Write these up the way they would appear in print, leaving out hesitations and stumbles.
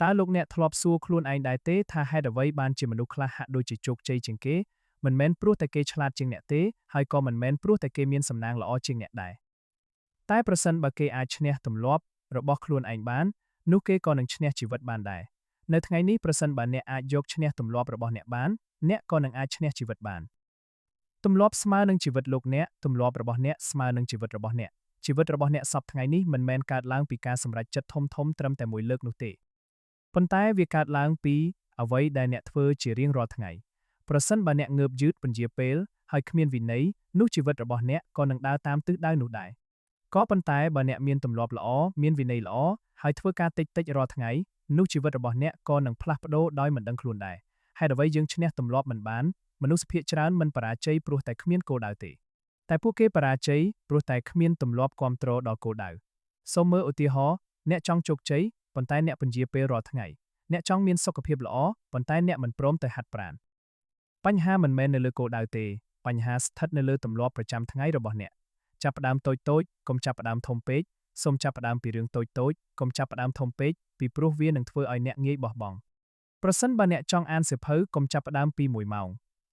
តើលោកអ្នកធ្លាប់សួរខ្លួនឯងដែរទេថាហេតុអ្វីបានជាមនុស្សខ្លះហាក់ដូចជាជោគជ័យជាងគេមិនមែនព្រោះតែគេឆ្លាតជាងអ្នកទេហើយក៏មិនមែនព្រោះតែគេមានសំណាងល្អជាងអ្នកដែរតែប្រសិនបើគេអាចឈ្នះទម្លាប់របស់ខ្លួនឯងបាននោះគេក៏នឹងឈ្នះជីវិតបានដែរនៅថ្ងៃនេះប្រសិនបើអ្នកអាចយកឈ្នះទម្លាប់របស់អ្នកបានអ្នកក៏នឹងអាចឈ្នះជីវិតបានទម្លាប់ស្មើនឹងជីវិតលោកអ្នកទម្លាប់របស់អ្នកស្មើនឹងជីវិតរបស់អ្នកជីវិតរបស់អ្នកសពថ្ងៃនេះមិនមែនកើតឡើងពីការសម្រេចចិត្តធំៗត្រឹមតែមួយលើកនោះទេប៉ុន្តែវាកើតឡើងពីអ្វីដែលអ្នកធ្វើជារៀងរាល់ថ្ងៃប្រសិនបើអ្នកងើបយឺតពន្យាពេលហើយគ្មានវិន័យនោះជីវិតរបស់អ្នកក៏នឹងដើរតាមទិសដៅនោះដែរក៏ប៉ុន្តែបើអ្នកមានទម្លាប់ល្អមានវិន័យល្អហើយធ្វើការតិចតិចរាល់ថ្ងៃនោះជីវិតរបស់អ្នកក៏នឹងផ្លាស់ប្ដូរដោយមិនដឹងខ្លួនដែរហេតុអ្វីយើងឈ្នះទម្លាប់មិនបានមនុស្សភាគច្រើនមិនបរាជ័យព្រោះតែគ្មានគោលដៅទេតែពួកគេបរាជ័យព្រោះតែគ្មានទម្លាប់គ្រប់គ្រងដល់គោលដៅសូមមើលឧទាហរណ៍អ្នកចង់ជោគជ័យប៉ុន្តែអ្នកពន្យាពេលរាល់ថ្ងៃអ្នកចង់មានសុខភាពល្អប៉ុន្តែអ្នកមិនព្រមទៅហាត់ប្រាណបញ្ហាមិនមែននៅលើគោលដៅទេបញ្ហាស្ថិតនៅលើទម្លាប់ប្រចាំថ្ងៃរបស់អ្នកចាប់ផ្ដើមតូចតូចកុំចាប់ផ្ដើមធំពេកសូមចាប់ផ្ដើមពីរឿងតូចតូចកុំចាប់ផ្ដើមធំពេកពីព្រោះវានឹងធ្វើឲ្យអ្នកងាយបោះបង់ប្រសិនបើអ្នកចង់អានសៀវភៅកុំចាប់ផ្ដើមពី1ម៉ោង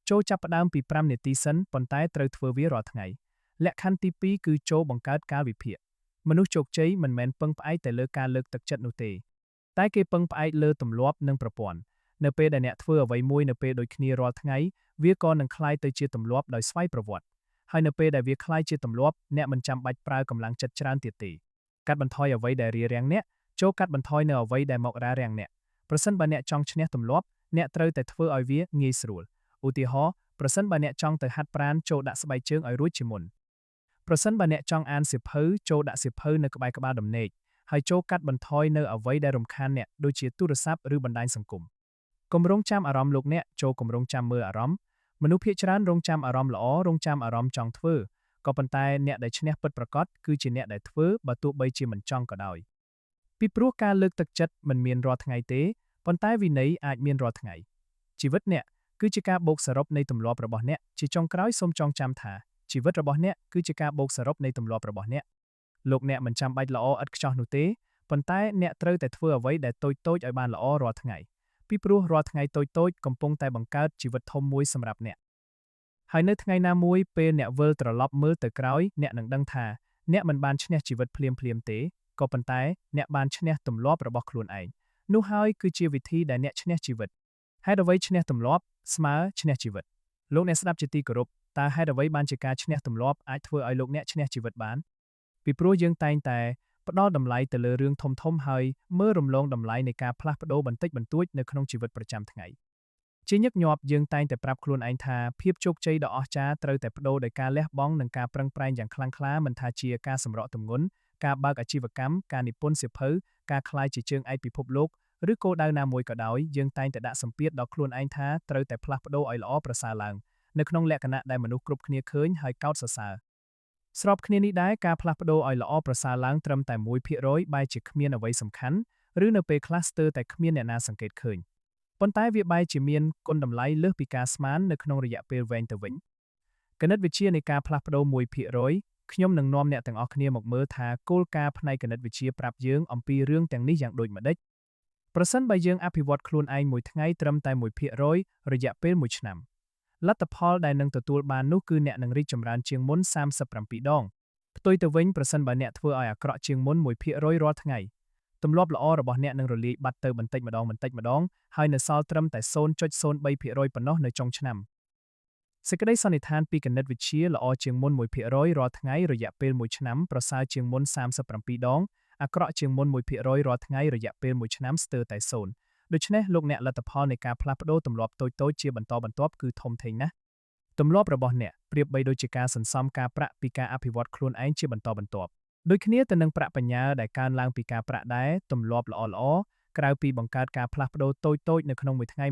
ចូលចាប់ផ្ដើមពី5នាទីសិនប៉ុន្តែត្រូវធ្វើវារាល់ថ្ងៃលក្ខខណ្ឌទី2គឺចូលបង្កើតកាលវិភាគមនុស្សជោគជ័យមិនមែនពឹងផ្អែកតែលើការលើកទឹកចិត្តនោះទេតែគេពឹងផ្អែកលើទម្លាប់និងប្រព័ន្ធនៅពេលដែលអ្នកធ្វើអ្វីមួយនៅពេលដូចគ្នារាល់ថ្ងៃវាក៏នឹងក្លាយទៅជាទម្លាប់ដោយស្វ័យប្រវត្តិហើយនៅពេលដែលវាក្លាយជាទម្លាប់អ្នកមិនចាំបាច់ប្រើកម្លាំងចិត្តច្រើនទៀតទេកាត់បន្ថយអ្វីដែលរារាំងអ្នកចូលកាត់បន្ថយនៅអ្វីដែលមករារាំងអ្នកប្រសិនបើអ្នកចង់ឈ្នះទម្លាប់អ្នកត្រូវតែធ្វើឲ្យវាងាយស្រួលឧទាហរណ៍ប្រសិនបើអ្នកចង់ទៅហាត់ប្រាណចូលដាក់ស្បែកជើងឲ្យរួចជាមុនប្រសិនបើអ្នកចង់អានសៀវភៅចូលដាក់សៀវភៅនៅក្បែរក្បាលដំណេកហើយចូលកាត់បន្ថយនៅអ្វីដែលរំខានអ្នកដូចជាទូរស័ព្ទឬបណ្ដាញសង្គមគម្រោងចាំអារម្មណ៍លោកអ្នកចូលគម្រោងចាំមើលអារម្មណ៍មនុស្សភាគច្រើនរងចាំអារម្មណ៍ល្អរងចាំអារម្មណ៍ចង់ធ្វើក៏ប៉ុន្តែអ្នកដែលឈ្នះពិតប្រាកដគឺជាអ្នកដែលធ្វើបើទោះបីជាមិនចង់ក៏ដោយពីព្រោះការលើកទឹកចិត្តមិនមានរាល់ថ្ងៃទេប៉ុន្តែវិន័យអាចមានរាល់ថ្ងៃជីវិតអ្នកគឺជាការបូកសរុបនៃទម្លាប់របស់អ្នកជាចុងក្រោយសូមចងចាំថាជីវិតរបស់អ្នកគឺជាការបូកសរុបនៃទម្លាប់របស់អ្នកលោកអ្នកមិនចាំបាច់ល្អឥតខ្ចោះនោះទេប៉ុន្តែអ្នកត្រូវតែធ្វើអ្វីដែលតូចៗឲ្យបានល្អរាល់ថ្ងៃពីព្រោះរាល់ថ្ងៃតូចៗកំពុងតែបង្កើតជីវិតធំមួយសម្រាប់អ្នកហើយនៅថ្ងៃណាមួយពេលអ្នកវិលត្រឡប់មើលទៅក្រោយអ្នកនឹងដឹងថាអ្នកមិនបានឈ្នះជីវិតភ្លាមៗទេក៏ប៉ុន្តែអ្នកបានឈ្នះទម្លាប់របស់ខ្លួនឯងនោះហើយគឺជាវិធីដែលអ្នកឈ្នះជីវិតហេតុអ្វីឈ្នះទម្លាប់ស្មើឈ្នះជីវិតលោកអ្នកស្ដាប់ជាទីគោរពតើហេតុអ្វីបានជាការឈ្នះទម្លាប់អាចធ្វើឲ្យលោកអ្នកឈ្នះជីវិតបានពីព្រោះយើងតែងតែផ្ដល់តម្លៃទៅលើរឿងធំៗហើយមើលរំលងតម្លៃនៃការផ្លាស់ប្ដូរបន្តិចបន្តួចនៅក្នុងជីវិតប្រចាំថ្ងៃជាញឹកញាប់យើងតែងតែប្រាប់ខ្លួនឯងថាភាពជោគជ័យដ៏អស្ចារ្យត្រូវតែប្ដូរដោយការលះបង់និងការប្រឹងប្រែងយ៉ាងខ្លាំងក្លាមិនថាជាការសម្រកទម្ងន់ការបើកអាជីវកម្មការនិពន្ធសៀវភៅការក្លាយជាជើងឯកពិភពលោកឬគោលដៅណាមួយក៏ដោយយើងតែងតែដាក់សម្ពាធដល់ខ្លួនឯងថាត្រូវតែផ្លាស់ប្ដូរឲ្យល្អប្រសើរឡើងនៅក្នុងលក្ខណៈដែលមនុស្សគ្រប់គ្នាឃើញហើយកោតសរសើរស្របគ្នានេះដែរការផ្លាស់ប្ដូរឲ្យល្អប្រសើរឡើងត្រឹមតែ 1% បែរជាគ្មានអ្វីសំខាន់ឬនៅពេលខ្លះស្ទើរតែគ្មានអ្នកណាសង្កេតឃើញប៉ុន្តែវាបែរជាមានគុណតម្លៃលើសពីការស្មាននៅក្នុងរយៈពេលវែងទៅវិញគណិតវិទ្យានៃការផ្លាស់ប្ដូរ 1% ខ្ញុំនឹងនាំអ្នកទាំងអស់គ្នាមកមើលថាគោលការណ៍ផ្នែកគណិតវិទ្យាប្រាប់យើងអំពីរឿងទាំងនេះយ៉ាងដូចម្តេចប្រសិនបើយើងអភិវឌ្ឍខ្លួនឯងមួយថ្ងៃត្រឹមតែ 1% រយៈពេល1ឆ្នាំលទ្ធផលដែលនឹងទទួលបាននោះគឺអ្នកនឹងរីកចម្រើនជាងមុន37ដងផ្ទុយទៅវិញប្រសិនបើអ្នកធ្វើឲ្យអាក្រក់ជាងមុន 1% រាល់ថ្ងៃទម្លាប់ល្អរបស់អ្នកនឹងរលាយបាត់ទៅបន្តិចម្ដងហើយនៅសល់ត្រឹមតែ 0.03% ប៉ុណ្ណោះនៅចុងឆ្នាំសេចក្តីសន្និដ្ឋានពីគណិតវិទ្យាល្អជាងមុន 1% រាល់ថ្ងៃរយៈពេល1ឆ្នាំប្រសើរជាងមុន37ដងអាក្រក់ជាងមុន 1% រាល់ថ្ងៃរយៈពេល1ឆ្នាំស្ទើរតែ0ដូច្នេះលោកអ្នកលទ្ធផលនៃការផ្លាស់ប្ដូរទម្លាប់តូចៗជាបន្តបន្ទាប់គឺធំធេងណាស់ទម្លាប់របស់អ្នកប្រៀបបីដូចជាការសន្សំការប្រាក់ពីការអភិវឌ្ឍខ្លួនឯងជាបន្តបន្ទាប់ដូចគ្នាទៅនឹងប្រាក់បញ្ញើដែលកើនឡើងពីការប្រាក់ដែរទម្លាប់ល្អៗក្រៅពីបង្កើតការផ្លាស់ប្ដូរតូចៗនៅក្នុងមួយថ្ងៃ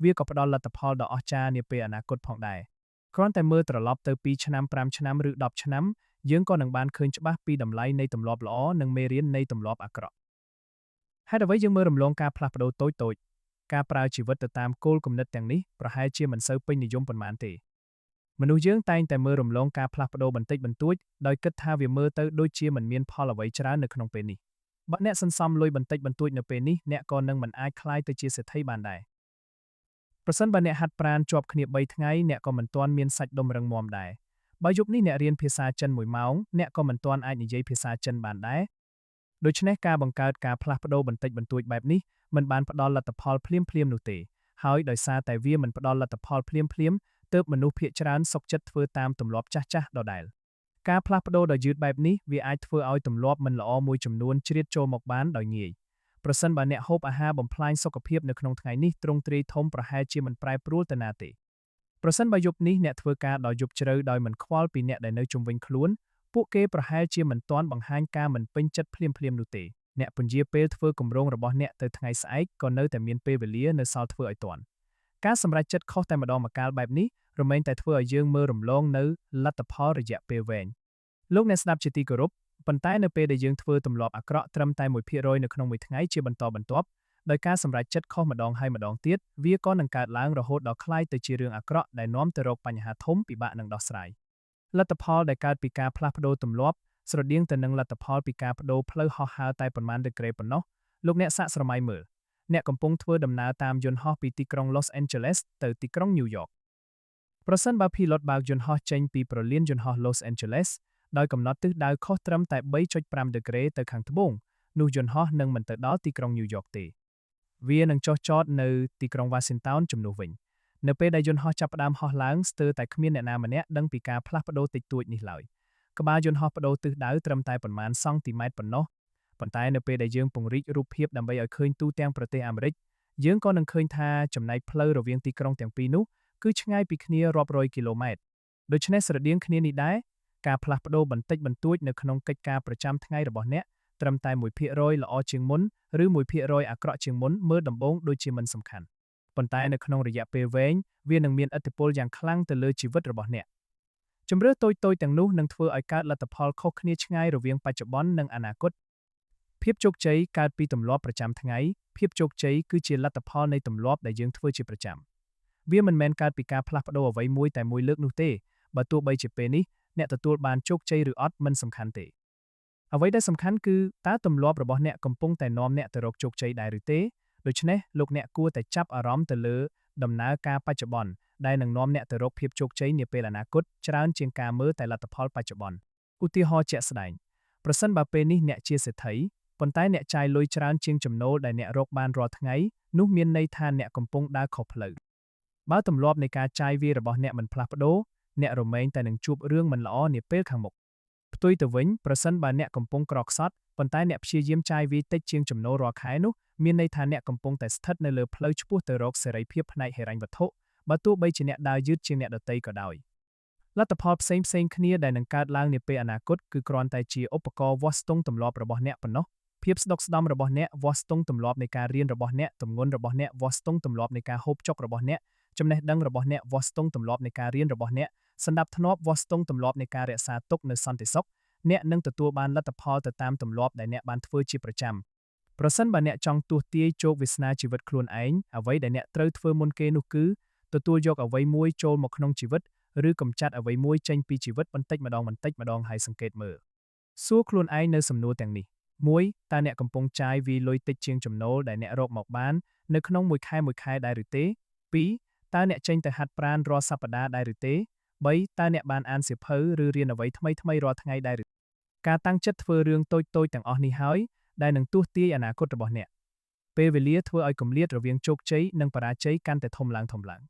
វាក៏ផ្ដល់លទ្ធផលដ៏អស្ចារ្យនាពេលអនាគតផងដែរគ្រាន់តែមើលត្រឡប់ទៅ2ឆ្នាំ5ឆ្នាំឬ10ឆ្នាំយើងក៏នឹងបានឃើញច្បាស់ពីតម្លៃនៃទម្លាប់ល្អនិងមេរៀននៃទម្លាប់អាក្រក់ហេតុអ្វីយើងមើលរំលងការផ្លាស់ប្ដូរតូចៗការប្រើជីវិតទៅតាមគោលគំនិតទាំងនេះប្រហែលជាមិនសូវពេញនិយមប៉ុន្មានទេមនុស្សយើងតែងតែមើលរំលងការផ្លាស់ប្ដូរបន្តិចបន្តួចដោយគិតថាវាមើលទៅដូចជាមិនមានផលអ្វីច្រើននៅក្នុងពេលនេះ បើអ្នកសន្សំលុយបន្តិចបន្តួចនៅពេលនេះអ្នកក៏នឹងមិនអាចក្លាយទៅជាសេដ្ឋីបានដែរប្រសិនបើអ្នកហាត់ប្រាណជាប់គ្នា3ថ្ងៃអ្នកក៏មិនទាន់មានសាច់ដុំរឹងមាំដែរបើយប់នេះអ្នករៀនភាសាចិន1ម៉ោងអ្នកក៏មិនទាន់អាចនិយាយភាសាចិនបានដែរដូច្នេះការបង្កើតការផ្លាស់ប្ដូរបន្តិចបន្តួចបែបនេះមិនបានផ្ដល់លទ្ធផលភ្លាមៗនោះទេហើយដោយសារតែវាមិនផ្ដល់លទ្ធផលភ្លាមៗទើបមនុស្សភាគច្រើនសុខចិត្តធ្វើតាមទម្លាប់ចាស់ៗដដែលការផ្លាស់ប្ដូរដ៏យឺតបែបនេះវាអាចធ្វើឲ្យទម្លាប់មិនល្អមួយចំនួនជ្រៀតចូលមកបានដោយងាយប្រសិនបើអ្នកហូបអាហារបំផ្លាញសុខភាពនៅក្នុងថ្ងៃនេះទ្រង់ទ្រាយធំប្រហែលជាមិនប្រែប្រួលទៅណាទេប្រសិនបើយប់នេះអ្នកធ្វើការដល់យប់ជ្រៅដោយមិនខ្វល់ពីអ្នកដែលនៅជុំវិញខ្លួនពួកគេប្រហែលជាមិនទាន់បង្ហាញការមិនពេញចិត្តភ្លាមៗនោះទេអ្នកពន្យាពេលធ្វើគម្រោងរបស់អ្នកទៅថ្ងៃស្អែកក៏នៅតែមានពេលវេលានៅសល់ធ្វើឲ្យទាន់ការសម្រេចចិត្តខុសតែម្ដងម្កាលបែបនេះរមែងតែធ្វើឲ្យយើងមើលរំលងនៅលទ្ធផលរយៈពេលវែងលោកអ្នកស្ដាប់ជាទីគោរពប៉ុន្តែនៅពេលដែលយើងធ្វើទម្លាប់អាក្រក់ត្រឹមតែ1%នៅក្នុងមួយថ្ងៃជាបន្តបន្ទាប់ដោយការសម្រេចចិត្តខុសម្ដងហើយម្ដងទៀតវាក៏នឹងកើតឡើងរហូតដល់คล้ายទៅជារឿងអាក្រក់ដែលនាំទៅរកបញ្ហាធំពិបាកនឹងដោះស្រាយលទ្ធផលដែលកើតពីការផ្លាស់ប្ដូរទម្លាប់ស្រដៀងទៅនឹងលទ្ធផលពីការបដូរផ្លូវហោះហើរតែប៉ុន្មានដឺក្រេប៉ុណ្ណោះលោកអ្នកសាកស្រមៃមើលអ្នកកំពុងធ្វើដំណើរតាមយន្តហោះពីទីក្រុង Los Angeles ទៅទីក្រុង New York ប្រសិនបើ pilot បើកយន្តហោះចេញពីព្រលានយន្តហោះ Los Angeles ដោយកំណត់ទិសដៅខុសត្រឹមតែ 3.5 ដឺក្រេទៅខាងត្បូងនោះយន្តហោះនឹងមិនទៅដល់ទីក្រុង New York ទេវានឹងចុះចតនៅទីក្រុង Washington ជំនួសវិញនៅពេលដែលយន្តហោះចាប់ផ្ដើមហោះឡើងស្ទើរតែគ្មានអ្នកណាម្នាក់ដឹងពីការផ្លាស់ប្ដូរតិចតួចនេះឡើយក្បាលយន្តហោះប្ដូរទិសដៅត្រឹមតែប៉ុន្មានសង់ទីម៉ែត្រប៉ុណ្ណោះប៉ុន្តែនៅពេលដែលយើងពង្រីករូបភាពដើម្បីឲ្យឃើញទូទាំងប្រទេសអាមេរិកយើងក៏នឹងឃើញថាចំណែកផ្លូវរវាងទីក្រុងទាំងពីរនោះគឺឆ្ងាយពីគ្នារាប់រយគីឡូម៉ែត្រដូច្នេះស្រដៀងគ្នានេះដែរការផ្លាស់ប្ដូរបន្តិចបន្តួចនៅក្នុងកិច្ចការប្រចាំថ្ងៃរបស់អ្នកត្រឹមតែ 1% ល្អជាងមុនឬ 1% អាក្រក់ជាងមុនមើលដំបូងដូចជាមិនសំខាន់ប៉ុន្តែនៅក្នុងរយៈពេលវែងវានឹងមានឥទ្ធិពលយ៉ាងខ្លាំងទៅលើជីវិតរបស់អ្នកជម្រើសតូចៗទាំងនោះនឹងធ្វើឲ្យកើតលទ្ធផលខុសគ្នាឆ្ងាយរវាងបច្ចុប្បន្ននិងអនាគតភាពជោគជ័យកើតពីទម្លាប់ប្រចាំថ្ងៃភាពជោគជ័យគឺជាលទ្ធផលនៃទម្លាប់ដែលយើងធ្វើជាប្រចាំវាមិនមែនកើតពីការផ្លាស់ប្ដូរអ្វីមួយតែមួយលើកនោះទេបើទោះបីជាពេលនេះអ្នកទទួលបានជោគជ័យឬអត់មិនសំខាន់ទេអ្វីដែលសំខាន់គឺតើទម្លាប់របស់អ្នកកំពុងតែនាំអ្នកទៅរកជោគជ័យដែរឬទេដូច្នេះលោកអ្នកគួរតែចាប់អារម្មណ៍ទៅលើដំណើរការបច្ចុប្បន្នដែលនឹងនាំអ្នកទៅរកភាពជោគជ័យនាពេលអនាគតច្រើនជាងការមើលតែលទ្ធផលបច្ចុប្បន្នឧទាហរណ៍ជាក់ស្ដែងប្រសិនបើពេលនេះអ្នកជាសេដ្ឋីប៉ុន្តែអ្នកចាយលុយច្រើនជាងចំណូលដែលអ្នករកបានរាល់ថ្ងៃនោះមានន័យថាអ្នកកំពុងដើរខុសផ្លូវបើទម្លាប់នៃការចាយវាយរបស់អ្នកមិនផ្លាស់ប្ដូរអ្នករមែងតែនឹងជួបរឿងមិនល្អនាពេលខាងមុខផ្ទុយទៅវិញប្រសិនបើអ្នកកំពុងក្រខ្សត់ប៉ុន្តែអ្នកព្យាយាមចាយវាយតិចជាងចំណូលរាល់ខែនោះមានន័យថាអ្នកកំពុងតែស្ថិតនៅលើផ្លូវឆ្ពោះទៅរកសេរីភាពផ្នែកហិរញ្ញវត្ថុបើទោះបីជាអ្នកដើរយឺតជាងអ្នកដទៃក៏ដោយលទ្ធផលផ្សេងៗគ្នាដែលនឹងកើតឡើងនាពេលអនាគតគឺគ្រាន់តែជាឧបករណ៍វាស់ស្ទង់ទម្លាប់របស់អ្នកប៉ុណ្ណោះភាពស្ដុកស្ដំរបស់អ្នកវាស់ស្ទង់ទម្លាប់នៃការរៀនរបស់អ្នកទម្ងន់របស់អ្នកវាស់ស្ទង់ទម្លាប់នៃការហូបចុករបស់អ្នកចំណេះដឹងរបស់អ្នកវាស់ស្ទង់ទម្លាប់នៃការរៀនរបស់អ្នកសណ្ដាប់ធ្នាប់វាស់ស្ទង់ទម្លាប់នៃការរក្សាទុកនៅសន្តិសុខអ្នកនឹងទទួលបានលទ្ធផលទៅតាមទម្លាប់ដែលអ្នកបានធ្វើជាប្រចាំប្រសិនបើអ្នកចង់ទស្សន៍ទាយជោគវាសនាជីវិតខ្លួនឯងអ្វីដែលអ្នកត្រូវធ្វើមុនគេនោះគឺទទួលយកអ្វីមួយចូលមកក្នុងជីវិតឬកម្ចាត់អ្វីមួយចេញពីជីវិតបន្តិចម្ដងហើយសង្កេតមើលសួរខ្លួនឯងនៅសំណួរទាំងនេះ 1. តើអ្នកកំពុងចាយវាយលុយតិចជាងចំណូលដែលអ្នករកមកបាននៅក្នុងមួយខែដែរឬទេ 2. តើអ្នកចេញទៅហាត់ប្រាណរាល់សប្តាហ៍ដែរឬទេ 3. តើអ្នកបានអានសៀវភៅឬរៀនអ្វីថ្មីៗរាល់ថ្ងៃដែរឬការតាំងចិត្តធ្វើរឿងតូចៗទាំងអស់នេះហើយដែលនឹងទស្សន៍ទាយអនាគតរបស់អ្នកពេលវេលាធ្វើឲ្យគម្លាតរវាងជោគជ័យនិងបរាជ័យកាន់តែធំឡើង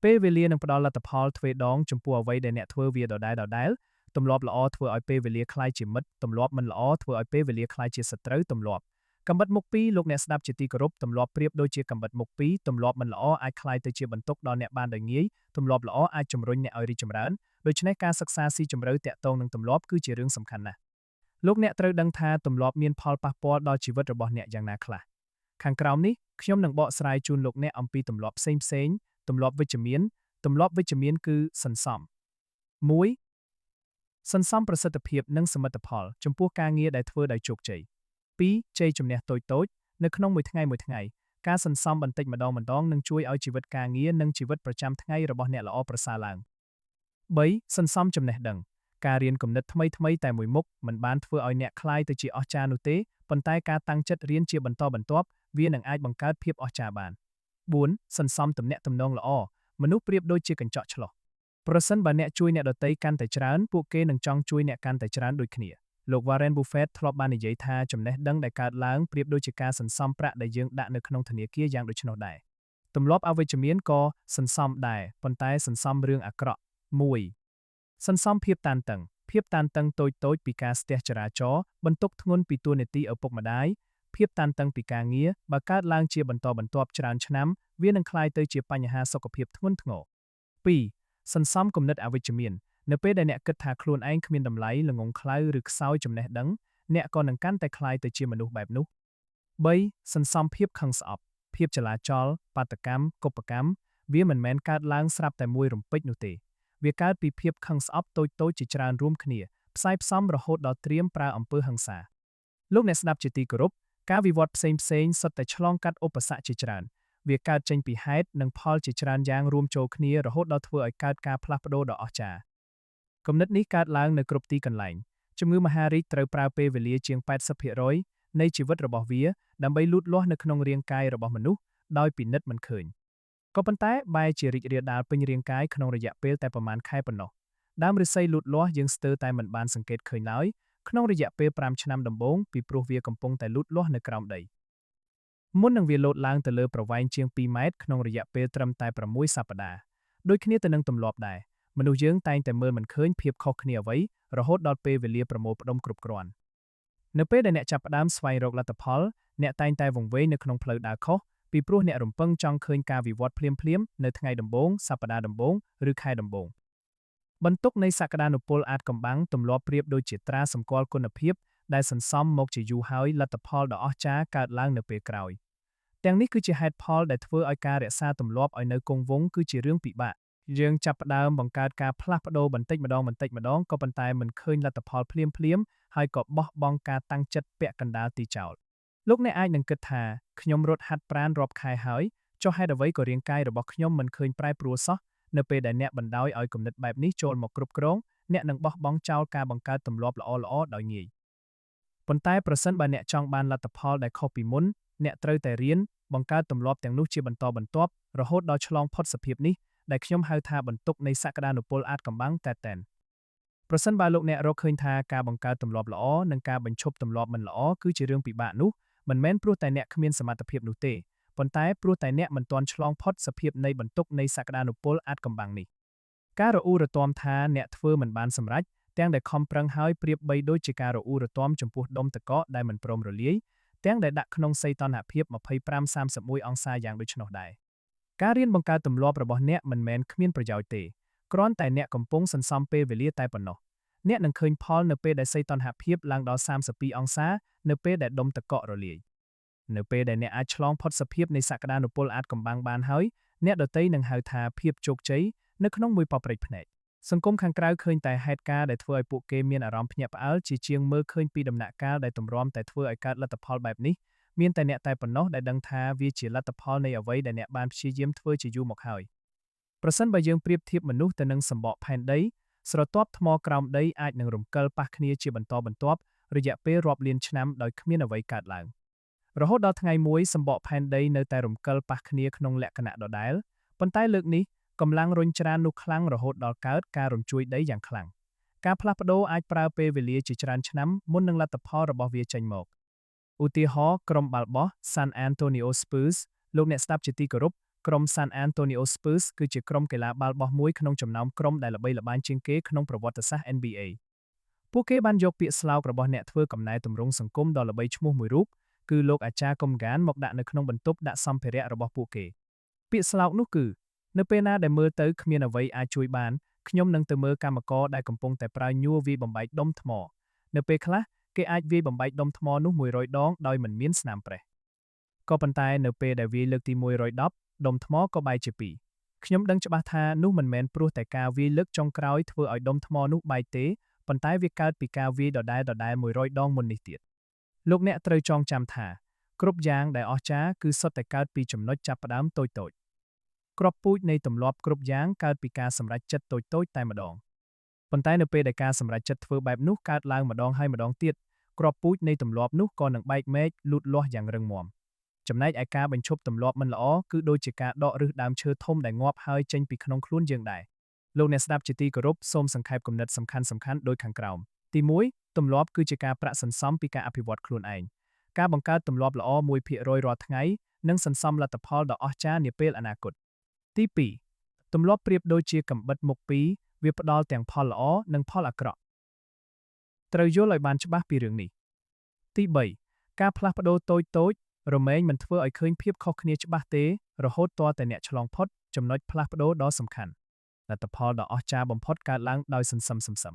ពេលវេលានឹងផ្ដល់លទ្ធផលទ្វេដងចំពោះអ្វីដែលអ្នកធ្វើវាដដែលទម្លាប់ល្អធ្វើឲ្យពេលវេលាคล้ายជាមិត្តទម្លាប់មិនល្អធ្វើឲ្យពេលវេលាคล้ายជាសត្រូវទម្លាប់កំបិតមុខពីរលោកអ្នកស្ដាប់ជាទីគោរពទម្លាប់ប្រៀបដូចជាកំបិតមុខពីរទម្លាប់មិនល្អអាចคล้ายទៅជាបន្ទុកដល់អ្នកបានដោយងាយទម្លាប់ល្អអាចជំរុញអ្នកឲ្យរីកចម្រើនដូច្នេះការសិក្សាស៊ីជម្រៅតាក់ទងនឹងទម្លាប់គឺជារឿងសំខាន់ណាស់លោកអ្នកត្រូវដឹងថាទម្លាប់មានផលប៉ះពាល់ដល់ជីវិតរបស់អ្នកយ៉ាងណាខ្លះខាងក្រោមនេះខ្ញុំនឹងបកស្រាយជូនលោកអ្នកអំពីទម្លាប់ផ្សេងៗទម្លាប់វិជ្ជមានគឺសន្សំ 1. សន្សំប្រសិទ្ធភាពនិងសមិទ្ធផលចំពោះការងារដែលធ្វើដោយជោគជ័យ 2. ជ័យជំនះតូចៗនៅក្នុងមួយថ្ងៃការសន្សំបន្តិចម្ដងនឹងជួយឲ្យជីវិតការងារនិងជីវិតប្រចាំថ្ងៃរបស់អ្នកល្អប្រសើរឡើង 3. សន្សំចំណេះដឹង ការរៀនគំនិតថ្មីៗតែមួយមុខមិនបានធ្វើឲ្យអ្នកក្លាយទៅជាអស្ចារ្យនោះទេប៉ុន្តែការតាំងចិត្តរៀនជាបន្តបន្ទាប់វានឹងអាចបង្កើតភាពអស្ចារ្យបាន4សន្សំទំនាក់ទំនងល្អមនុស្សប្រៀបដូចជាកញ្ចក់ឆ្លុះប្រសិនបើអ្នកជួយអ្នកដទៃកាន់តែច្រើនពួកគេនឹងចង់ជួយអ្នកកាន់តែច្រើនដូចគ្នាលោក Warren Buffett ធ្លាប់បាននិយាយថាចំណេះដឹងដែលកើតឡើងប្រៀបដូចជាការសន្សំប្រាក់ដែលយើងដាក់នៅក្នុងធនាគារយ៉ាងដូច្នោះដែរទម្លាប់អវិជ្ជមានក៏សន្សំដែរប៉ុន្តែសន្សំរឿងអាក្រក់1សន្សំភាពតានតឹងភាពតានតឹងតូចៗពីការស្ទះចរាចរណ៍បន្ទុកធ្ងន់ពីតួនាទីឪពុកម្ដាយភាពតានតឹងពីការងារបើកើតឡើងជាបន្តបន្ទាប់ច្រើនឆ្នាំវានឹងក្លាយទៅជាបញ្ហាសុខភាពធ្ងន់ធ្ងរ2សន្សំគំនិតអវិជ្ជមាននៅពេលដែលអ្នកគិតថាខ្លួនឯងគ្មានតម្លៃល្ងង់ខ្លៅឬខ្សោយចំណេះដឹងអ្នកក៏នឹងកាន់តែក្លាយទៅជាមនុស្សបែបនោះ3សន្សំភាពខឹងស្អប់ភាពចលាចលបាតកម្មកុបកម្មវាមិនមែនកើតឡើងស្រាប់តែមួយរំពេចនោះទេវាកើតពីភាពខឹងស្អប់តូចៗជាច្រើនរួមគ្នាផ្សាយផ្សំរហូតដល់ត្រៀមប្រើអំពើហិង្សាលោកអ្នកស្ដាប់ជាទីគោរពការវិវត្តផ្សេងៗសុទ្ធតែឆ្លងកាត់ឧបសគ្គជាច្រើនវាកើតចេញពីហេតុនិងផលជាច្រើនយ៉ាងរួមចូលគ្នារហូតដល់ធ្វើឲ្យកើតការផ្លាស់ប្ដូរដ៏អស្ចារ្យគំនិតនេះកើតឡើងនៅគ្រប់ទីកន្លែងជំងឺមហារីកត្រូវប្រើពេលវេលាជាង 80% នៃជីវិតរបស់វាដើម្បីលូតលាស់នៅក្នុងរាងកាយរបស់មនុស្សដោយពិនិត្យមិនឃើញក៏ប៉ុន្តែបែរជារីករាលដាលពេញរាងកាយក្នុងរយៈពេលតែប្រមាណខែប៉ុណ្ណោះដើមឫស្សីលូតលាស់យើងស្ទើរតែមិនបានសង្កេតឃើញឡើយក្នុងរយៈពេល5ឆ្នាំដំបូងពីព្រោះវាកំពុងតែលូតលាស់នៅក្រោមដីមុននឹងវាលោតឡើងទៅលើប្រវែងជាង2ម៉ែត្រក្នុងរយៈពេលត្រឹមតែ6សប្តាហ៍ដូចគ្នាទៅនឹងទម្លាប់ដែរមនុស្សយើងតែងតែមើលមិនឃើញភាពខុសគ្នាអ្វីរហូតដល់ពេលវេលាប្រមូលផ្ដុំគ្រប់គ្រាន់នៅពេលដែលអ្នកចាប់ផ្ដើមស្វែងរកលទ្ធផលអ្នកតែងតែវង្វេងនៅក្នុងផ្លូវដើរខុសពីព្រោះអ្នករំពឹងចង់ឃើញការវិវត្តភ្លាមៗនៅថ្ងៃដំបូងសប្តាហ៍ដំបូងឬខែដំបូងបន្ទុកនៃសក្តានុពលអាចកំបាំងទម្លាប់ប្រៀបដូចជាត្រាសម្គាល់គុណភាពដែលសន្សំមកជាយូរហើយលទ្ធផលដ៏អស្ចារ្យកើតឡើងនៅពេលក្រោយទាំងនេះគឺជាហេតុផលដែលធ្វើឲ្យការរក្សាទម្លាប់ឲ្យនៅគង់វង្សគឺជារឿងពិបាកយើងចាប់ផ្ដើមបង្កើតការផ្លាស់ប្ដូរបន្តិចម្ដងក៏ប៉ុន្តែមិនឃើញលទ្ធផលភ្លាមហើយក៏បោះបង់ការតាំងចិត្តពាក់កណ្ដាលទីចោលលោកអ្នកអាចនឹងគិតថាខ្ញុំរត់ហាត់ប្រាណរាប់ខែហើយចុះហេតុអ្វីក៏រាងកាយរបស់ខ្ញុំមិនឃើញប្រែប្រួលសោះនៅពេលដែលអ្នកបណ្ដោយឲ្យគំនិតបែបនេះចូលមកគ្រប់គ្រងអ្នកនឹងបោះបង់ចោលការបង្កើតទម្លាប់ល្អៗដោយងាយប៉ុន្តែប្រសិនបើអ្នកចង់បានលទ្ធផលដែលខុសពីមុនអ្នកត្រូវតែរៀនបង្កើតទម្លាប់ទាំងនោះជាបន្តបន្ទាប់រហូតដល់ឆ្លងផុតសភាពនេះដែលខ្ញុំហៅថាបន្ទុកនៃសក្តានុពលអាចកំបាំងតែនប្រសិនបើលោកអ្នករកឃើញថាការបង្កើតទម្លាប់ល្អនិងការបញ្ឈប់ទម្លាប់មិនល្អគឺជារឿងពិបាកនោះមិនមែនព្រោះតែអ្នកគ្មានសមត្ថភាពនោះទេប៉ុន្តែព្រោះតែអ្នកមិនទាន់ឆ្លងផុតសភាពនៃបន្ទុកនៃសក្តានុពលអាចកំបាំងនេះការរអ៊ូរទាំថាអ្នកធ្វើមិនបានសម្រេចទាំងដែលខំប្រឹងហើយប្រៀបបីដូចជាការរអ៊ូរទាំចំពោះដុំទឹកកកដែលមិនព្រមរលាយទាំងដែលដាក់ក្នុងសីតុណ្ហភាព25-31អង្សាយ៉ាងដូចនោះដែរការរៀនបង្កើតទម្លាប់របស់អ្នកមិនមែនគ្មានប្រយោជន៍ទេគ្រាន់តែអ្នកកំពុងសន្សំពេលវេលាតែប៉ុណ្ណោះអ្នកនឹងឃើញផលនៅពេលដែលសីតុណ្ហភាពឡើងដល់32អង្សានៅពេលដែលដុំទឹកកករលាយនៅពេលដែលអ្នកអាចឆ្លងផុតសភាពនៃសក្តានុពលអាចកំបាំងបានហើយអ្នកដទៃនឹងហៅថាភាពជោគជ័យនៅក្នុងមួយប៉ព្រិចភ្នែកសង្គមខាងក្រៅឃើញតែហេតុការណ៍ដែលធ្វើឲ្យពួកគេមានអារម្មណ៍ភ្ញាក់ផ្អើលជាជាងមើលឃើញពីដំណាក់កាលដែលទម្រាំតែធ្វើឲ្យកើតលទ្ធផលបែបនេះមានតែអ្នកតែប៉ុណ្ណោះដែលដឹងថាវាជាលទ្ធផលនៃអ្វីដែលអ្នកបានព្យាយាមធ្វើជាយូរមកហើយប្រសិនបើយើងប្រៀបធៀបមនុស្សទៅនឹងសម្បកផែនដីស្រទាប់ថ្មក្រោមដីអាចនឹងរំកិលប៉ះគ្នាជាបន្តបន្ទាប់រយៈពេលរាប់លានឆ្នាំដោយគ្មានអ្វីកើតឡើងរហូតដល់ថ្ងៃមួយសម្បកផែនដីនៅតែរំកិលប៉ះគ្នាក្នុងលក្ខណៈដដែលប៉ុន្តែលើកនេះកម្លាំងរុញច្រាននោះខ្លាំងរហូតដល់កើតការរញ្ជួយដីយ៉ាងខ្លាំងការផ្លាស់ប្ដូរអាចប្រើពេលវេលាជាច្រើនឆ្នាំមុននឹងលទ្ធផលរបស់វាចេញមកឧទាហរណ៍ក្រុមបាល់បោះ San Antonio Spurs លោកអ្នកស្ដាប់ជាទីគោរពក្រុម San Antonio Spurs គឺជាក្រុមកីឡាបាល់បោះមួយក្នុងចំណោមក្រុមដែលល្បីល្បាញជាងគេក្នុងប្រវត្តិសាស្ត្រ NBA ពួកគេបានយកពាក្យស្លោករបស់អ្នកធ្វើកំណែទម្រង់សង្គមដ៏ល្បីឈ្មោះមួយរូបគឺលោកអាចារ្យកុំហ្គានមកដាក់នៅក្នុងបន្ទប់ដាក់សម្ភារៈរបស់ពួកគេពាក្យស្លោកនោះគឺនៅពេលណាដែលមើលទៅគ្មានអ្វីអាចជួយបានខ្ញុំនឹងទៅមើលកម្មករដែលកំពុងតែប្រើញ័រវាយបំបែកដុំថ្មនៅពេលខ្លះគេអាចវាយបំបែកដុំថ្មនោះ100ដងដោយមិនមានស្នាមប្រេះក៏ប៉ុន្តែនៅពេលដែលវាយលើកទី110ដុំថ្មក៏បែកជាពីរខ្ញុំដឹងច្បាស់ថានោះមិនមែនព្រោះតែការវាយលើកចុងក្រោយធ្វើឲ្យដុំថ្មនោះបែកទេប៉ុន្តែវាកើតពីការវាយដដែល100ដងមុននេះទៀតលោកអ្នកត្រូវចងចាំថាគ្រប់យ៉ាងដែលអស្ចារ្យគឺសុទ្ធតែកើតពីចំណុចចាប់ផ្ដើមតូចៗគ្រាប់ពូជនៃទម្លាប់គ្រប់យ៉ាងកើតពីការសម្រេចចិត្តតូចៗតែម្ដង ប៉ុន្តែនៅពេលដែលការសម្រេចចិត្តធ្វើបែបនោះកើតឡើងម្ដងហើយម្ដងទៀតក្របពូជនៃទម្លាប់នោះក៏នឹងបែកមែកលូតលាស់យ៉ាងរឹងមាំចំណែកឯការបញ្ឈប់ទម្លាប់មិនល្អគឺដូចជាការដកឫសដើមឈើធំដែលងាប់ហើយចេញពីក្នុងខ្លួនយើងដែរលោកអ្នកស្ដាប់ជាទីគោរពសូមសង្ខេបគំនិតសំខាន់ៗដូចខាងក្រោមទី1ទម្លាប់គឺជាការប្រាក់សន្សំពីការអភិវឌ្ឍខ្លួនឯងការបង្កើតទម្លាប់ល្អ 1% រាល់ថ្ងៃនឹងសន្សំលទ្ធផលដ៏អស្ចារ្យនាពេលអនាគតទី2ទម្លាប់ប្រៀបដូចជាកាំបិតមុខពីរវាផ្ដល់ទាំងផលល្អនិងផលអាក្រក់ត្រូវយល់ឲ្យបានច្បាស់ពីរឿងនេះទី3ការផ្លាស់ប្ដូរតូចៗរមែងមិនធ្វើឲ្យឃើញភាពខុសគ្នាច្បាស់ទេរហូតទាល់តែអ្នកឆ្លងផុតចំណុចផ្លាស់ប្ដូរដ៏សំខាន់លទ្ធផលដ៏អស្ចារ្យបំផុតកើតឡើងដោយសន្សឹម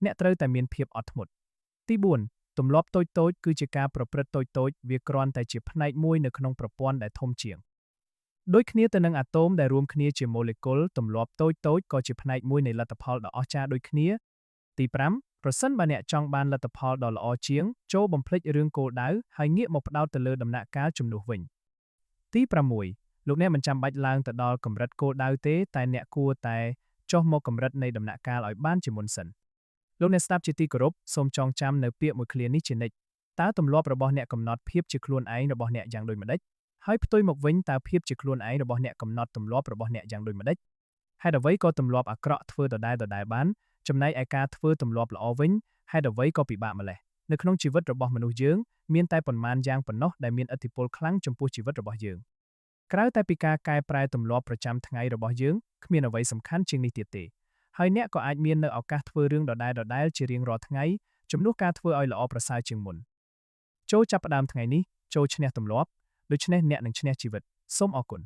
អ្នកត្រូវតែមានភាពអត់ធ្មត់ទី4ទម្លាប់តូចៗគឺជាការប្រព្រឹត្តតូចៗវាគ្រាន់តែជាផ្នែកមួយនៅក្នុងប្រព័ន្ធដែលធំជាងដូចគ្នាទៅនឹងអាតូមដែលរួមគ្នាជាម៉ូលេគុលទម្លាប់តូចៗក៏ជាផ្នែកមួយនៃលទ្ធផលដ៏អស្ចារ្យដូចគ្នាទី5ប្រសិនបើអ្នកចង់បានលទ្ធផលដ៏ល្អជាងចូលបំភ្លេចរឿងគោលដៅហើយងាកមកផ្ដោតទៅលើដំណាក់កាលជំនួសវិញទី6លោកអ្នកមិនចាំបាច់ឡើងទៅដល់កម្រិតគោលដៅទេតែអ្នកគួរតែចុះមកកម្រិតនៃដំណាក់កាលឲ្យបានជាមុនសិនលោកអ្នកស្ដាប់ជាទីគោរពសូមចងចាំនៅពាក្យមួយឃ្លានេះជានិច្ចតើទម្លាប់របស់អ្នកកំណត់ភាពជាខ្លួនឯងរបស់អ្នកយ៉ាងដូចម្ដេចហើយផ្ទុយមកវិញតើភាពជាខ្លួនឯងរបស់អ្នកកំណត់ទម្លាប់របស់អ្នកយ៉ាងដូចម្ដេចហេតុអ្វីក៏ទម្លាប់អាក្រក់ធ្វើដដែលបានចំណែកឯការធ្វើទម្លាប់ល្អវិញហេតុអ្វីក៏ពិបាកម្ល៉េះនៅក្នុងជីវិតរបស់មនុស្សយើងមានតែប៉ុន្មានយ៉ាងប៉ុណ្ណោះដែលមានឥទ្ធិពលខ្លាំងចំពោះជីវិតរបស់យើងក្រៅតែពីការកែប្រែទម្លាប់ប្រចាំថ្ងៃរបស់យើងគ្មានអ្វីសំខាន់ជាងនេះទៀតទេហើយអ្នកក៏អាចមាននៅឱកាសធ្វើរឿងដដែលជារៀងរាល់ថ្ងៃជំនួសការធ្វើឲ្យល្អប្រសើរជាងមុនចូលចាប់ផ្ដើមថ្ងៃនេះចូលឈ្នះទម្លាប់ដូច្នេះអ្នកនឹងឈ្នះជីវិតសូមអរគុណ